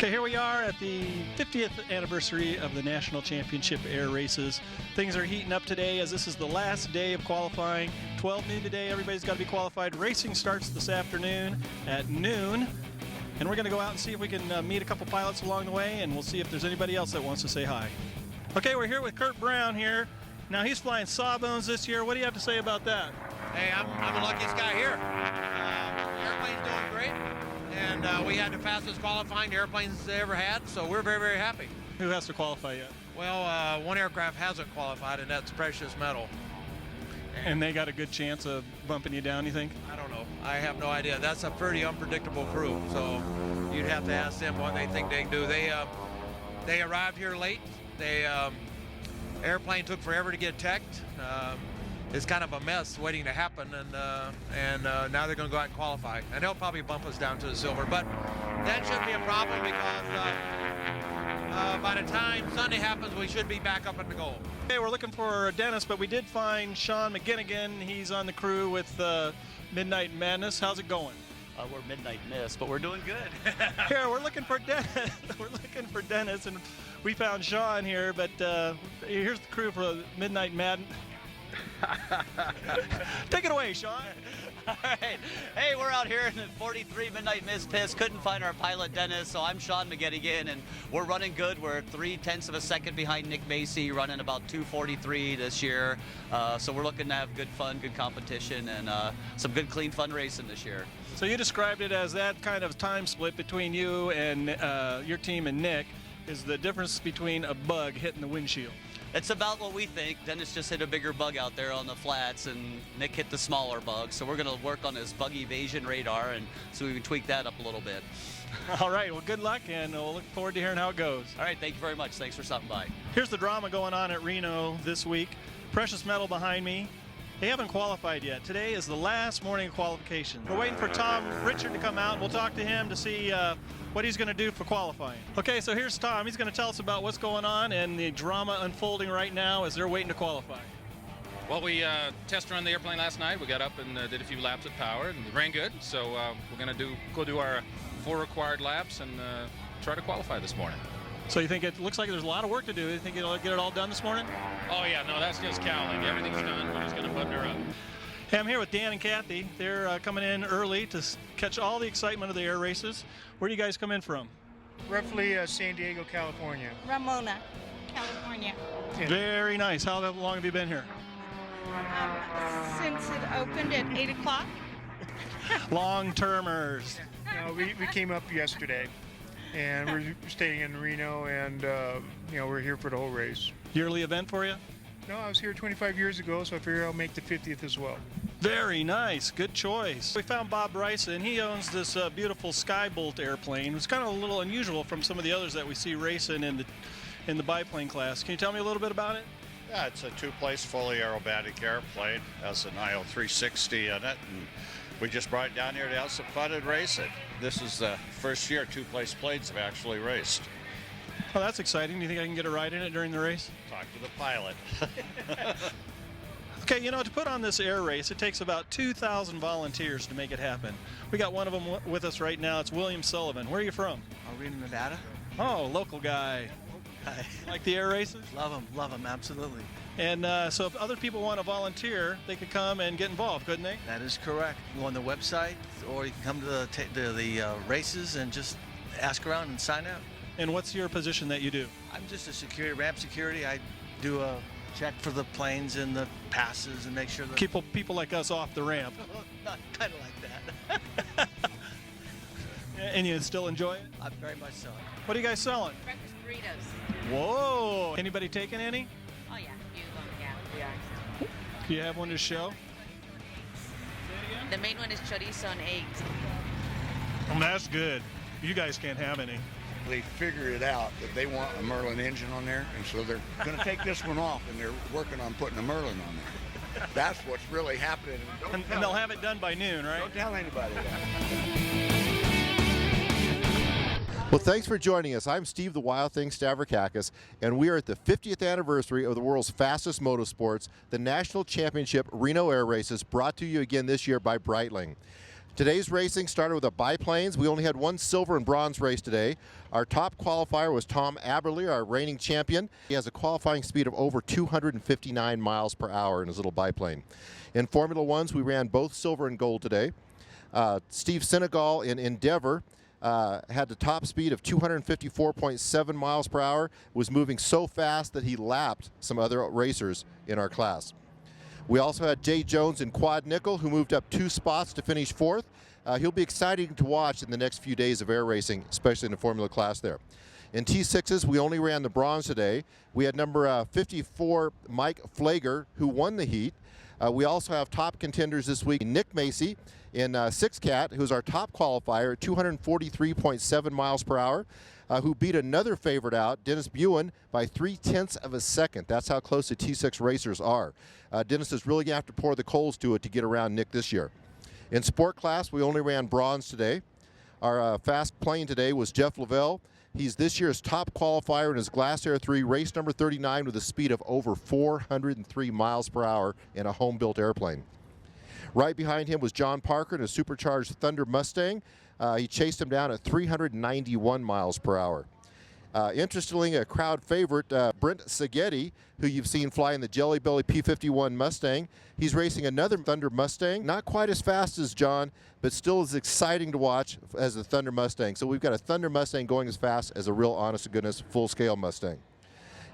Okay, here we are at the 50th anniversary of the National Championship Air Races. Things are heating up today as this is the last day of qualifying. 12 noon today, everybody's got to be qualified. Racing starts this afternoon at noon. And we're going to go out and see if we can meet a couple pilots along the way, and we'll see if there's anybody else that wants to say hi. Okay, we're here with Kurt Brown here. Now he's flying Sawbones this year. What do you have to say about that? Hey, I'm the luckiest guy here. Airplane's doing great, and we had the fastest qualifying airplanes they ever had, so we're very, very happy. Who has to qualify yet? Well, one aircraft hasn't qualified, and that's Precious Metal. And they got a good chance of bumping you down, you think? I don't know. I have no idea. That's a pretty unpredictable crew, so you'd have to ask them what they think they can do. They arrived here late. Airplane took forever to get teched. It's kind of a mess waiting to happen, and now they're going to go out and qualify. And they'll probably bump us down to the silver, but that shouldn't be a problem because by the time Sunday happens, we should be back up in the goal. Okay, we're looking for Dennis, but we did find Sean McGinnigan. He's on the crew with Midnight Madness. How's it going? We're Midnight Miss, but we're doing good. Here, we're looking for Dennis. We're looking for Dennis, and we found Sean here, but here's the crew for Midnight Madness. Take it away, Sean. All right. Hey, we're out here in the 43 Midnight Miss pits. Couldn't find our pilot, Dennis, so I'm Sean McGettigan, and we're running good. We're 0.3 of a second behind Nick Macy, running about 2:43 this year. So we're looking to have good fun, good competition, and some good, clean, fun racing this year. So you described it as that kind of time split between you and your team and Nick is the difference between a bug hitting the windshield. It's about what we think. Dennis just hit a bigger bug out there on the flats, and Nick hit the smaller bug. So we're going to work on his bug evasion radar, and so we can tweak that up a little bit. All right, well, good luck, and we'll look forward to hearing how it goes. All right, thank you very much. Thanks for stopping by. Here's the drama going on at Reno this week. Precious Metal behind me. They haven't qualified yet. Today is the last morning of qualification. We're waiting for Tom Richard to come out. We'll talk to him to see what he's going to do for qualifying. Okay, so here's Tom. He's going to tell us about what's going on and the drama unfolding right now as they're waiting to qualify. Well, we test run the airplane last night. We got up and did a few laps at power, and it ran good. So we're going to go do our 4 required laps and try to qualify this morning. So you think it looks like there's a lot of work to do? You think you'll get it all done this morning? Oh, yeah, no, that's just cowling. Everything's done. We're just going to button her up. Hey, I'm here with Dan and Kathy. They're coming in early to catch all the excitement of the air races. Where do you guys come in from? Roughly San Diego, California. Ramona, California. Very nice. How long have you been here? Since it opened at 8 o'clock. Long-termers. No, we came up yesterday, and we're staying in Reno, and we're here for the whole race. Yearly event for you? No, I was here 25 years ago, so I figure I'll make the 50th as well. Very nice. Good choice. We found Bob Bryson. He owns this beautiful Skybolt airplane. It's kind of a little unusual from some of the others that we see racing in the biplane class. Can you tell me a little bit about it? Yeah, it's a 2-place fully aerobatic airplane. Has an IO 360 in it, and we just brought it down here to have some fun and race it. This is the first year 2-place planes have actually raced. Well, that's exciting. Do you think I can get a ride in it during the race? Talk to the pilot. Okay, to put on this air race, it takes about 2,000 volunteers to make it happen. We got one of them with us right now. It's William Sullivan. Where are you from? Reno, Nevada. Oh, local guy. Hi. Like the air races? Love them, absolutely. And so if other people want to volunteer, they could come and get involved, couldn't they? That is correct. Go on the website, or you can come to the races and just ask around and sign up. And what's your position that you do? I'm just a ramp security. I do a check for the planes and the passes and make sure that Keep people like us off the ramp. Not kind of like that. And you still enjoy it? I'm very much so. What are you guys selling? Breakfast burritos. Whoa! Anybody taking any? Oh, yeah. We are. Do you have one to show? The main one is chorizo and eggs. Well, that's good. You guys can't have any. They figured it out that they want a Merlin engine on there, and so they're going to take this one off, and they're working on putting a Merlin on there. That's what's really happening. And they'll have it done by noon, right? Don't tell anybody that. Well, thanks for joining us. I'm Steve the Wild Thing Stavrakakis, and we are at the 50th anniversary of the world's fastest motorsports, the National Championship Reno Air Races, brought to you again this year by Breitling. Today's racing started with the biplanes. We only had one silver and bronze race today. Our top qualifier was Tom Aberle, our reigning champion. He has a qualifying speed of over 259 miles per hour in his little biplane. In Formula Ones, we ran both silver and gold today. Steve Senegal in Endeavor had the top speed of 254.7 miles per hour, was moving so fast that he lapped some other racers in our class. We also had Jay Jones in quad nickel, who moved up 2 spots to finish 4th. He'll be exciting to watch in the next few days of air racing, especially in the Formula class there. In T6s, we only ran the bronze today. We had number 54, Mike Flager, who won the heat. We also have top contenders this week, Nick Macy in 6-cat, who's our top qualifier at 243.7 miles per hour, who beat another favorite out, Dennis Buin, by 0.3 of a second. That's how close the T6 racers are. Dennis is really going to have to pour the coals to it to get around Nick this year. In sport class, we only ran bronze today. Our fast plane today was Jeff Lavelle. He's this year's top qualifier in his Glass Air 3, race number 39, with a speed of over 403 miles per hour in a home-built airplane. Right behind him was John Parker in a supercharged Thunder Mustang. He chased him down at 391 miles per hour. Interestingly, a crowd favorite, Brent Seghetti, who you've seen fly in the Jelly Belly P51 Mustang. He's racing another Thunder Mustang, not quite as fast as John, but still as exciting to watch as the Thunder Mustang. So we've got a Thunder Mustang going as fast as a real honest-to-goodness full-scale Mustang.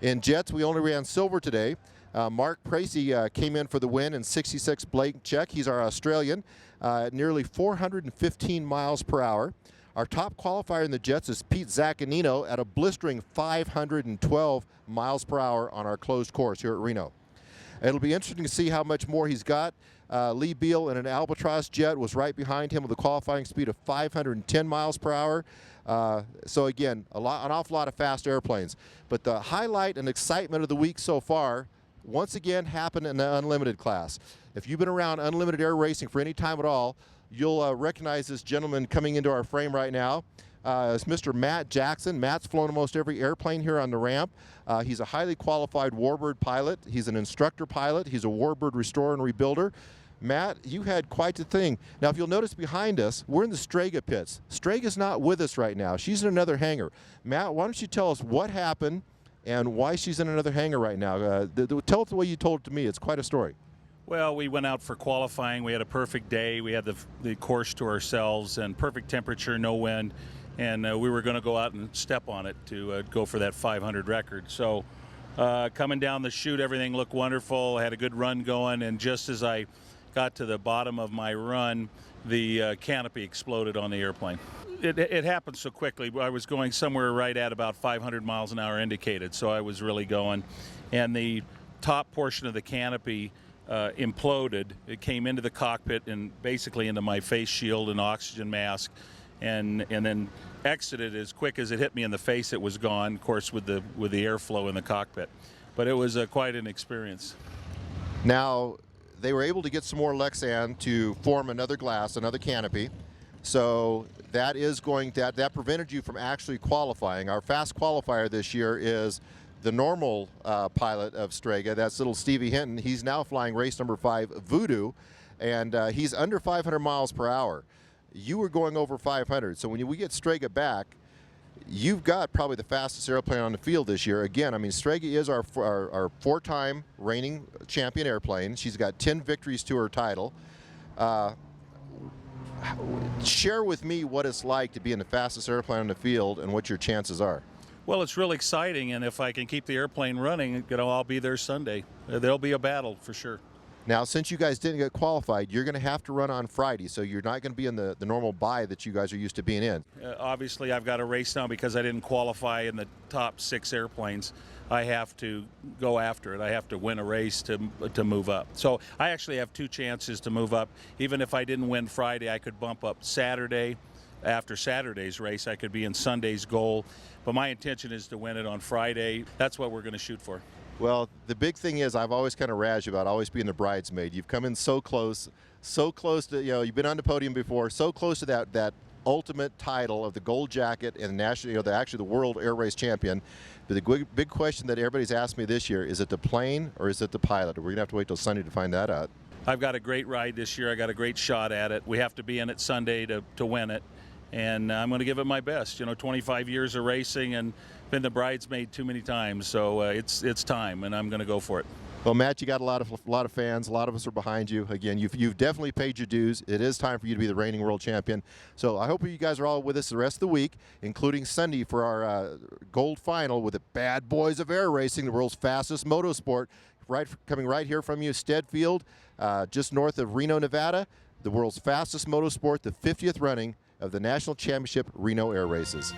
In jets, we only ran silver today. Mark Pracey came in for the win in 66 blank check. He's our Australian at nearly 415 miles per hour. Our top qualifier in the jets is Pete Zaccanino at a blistering 512 miles per hour on our closed course here at Reno. It'll be interesting to see how much more he's got. Lee Beal in an Albatross jet was right behind him with a qualifying speed of 510 miles per hour. So again, an awful lot of fast airplanes. But the highlight and excitement of the week so far once again happened in the unlimited class. If you've been around unlimited air racing for any time at all, you'll recognize this gentleman coming into our frame right now. It's Mr. Matt Jackson. Matt's flown almost every airplane here on the ramp. He's a highly qualified Warbird pilot. He's an instructor pilot. He's a Warbird restorer and rebuilder. Matt, you had quite the thing. Now, if you'll notice behind us, we're in the Strega pits. Strega's not with us right now. She's in another hangar. Matt, why don't you tell us what happened and why she's in another hangar right now? Tell it the way you told it to me. It's quite a story. Well, we went out for qualifying. We had a perfect day. We had the course to ourselves and perfect temperature, no wind. And we were going to go out and step on it to go for that 500 record. So coming down the chute, everything looked wonderful. I had a good run going. And just as I got to the bottom of my run, the canopy exploded on the airplane. It happened so quickly. I was going somewhere right at about 500 miles an hour indicated. So I was really going. And the top portion of the canopy imploded. It came into the cockpit and basically into my face shield and oxygen mask, and then exited as quick as it hit me in the face. It was gone, of course, with the airflow in the cockpit. But it was quite an experience. Now, they were able to get some more Lexan to form another glass, another canopy. So that prevented you from actually qualifying. Our fast qualifier this year is the normal pilot of Strega, that's little Stevie Hinton. He's now flying race number 5, Voodoo, and he's under 500 miles per hour. You were going over 500, so when we get Strega back, you've got probably the fastest airplane on the field this year. Again, I mean, Strega is our 4-time reigning champion airplane. She's got 10 victories to her title. Share with me what it's like to be in the fastest airplane on the field and what your chances are. Well, it's real exciting, and if I can keep the airplane running, I'll be there Sunday. There'll be a battle for sure. Now, since you guys didn't get qualified, you're going to have to run on Friday, so you're not going to be in the normal bye that you guys are used to being in. Obviously, I've got a race now because I didn't qualify in the top 6 airplanes. I have to go after it. I have to win a race to move up. So I actually have 2 chances to move up. Even if I didn't win Friday, I could bump up Saturday. After Saturday's race, I could be in Sunday's goal. But my intention is to win it on Friday. That's what we're going to shoot for. Well, the big thing is I've always kind of razzed about always being the bridesmaid. You've come in so close to, you've been on the podium before, so close to that ultimate title of the gold jacket and national, actually the world air race champion. But the big question that everybody's asked me this year, is it the plane or is it the pilot? We're going to have to wait till Sunday to find that out. I've got a great ride this year. I got a great shot at it. We have to be in it Sunday to win it, and I'm going to give it my best. 25 years of racing and been the bridesmaid too many times, so it's time, and I'm going to go for it. Well, Matt, you got a lot of fans. A lot of us are behind you. Again, you've definitely paid your dues. It is time for you to be the reigning world champion. So I hope you guys are all with us the rest of the week, including Sunday for our gold final with the Bad Boys of Air Racing, the world's fastest motorsport. Coming right here from you, Steadfield, just north of Reno, Nevada, the world's fastest motorsport, the 50th running of the National Championship Reno Air Races.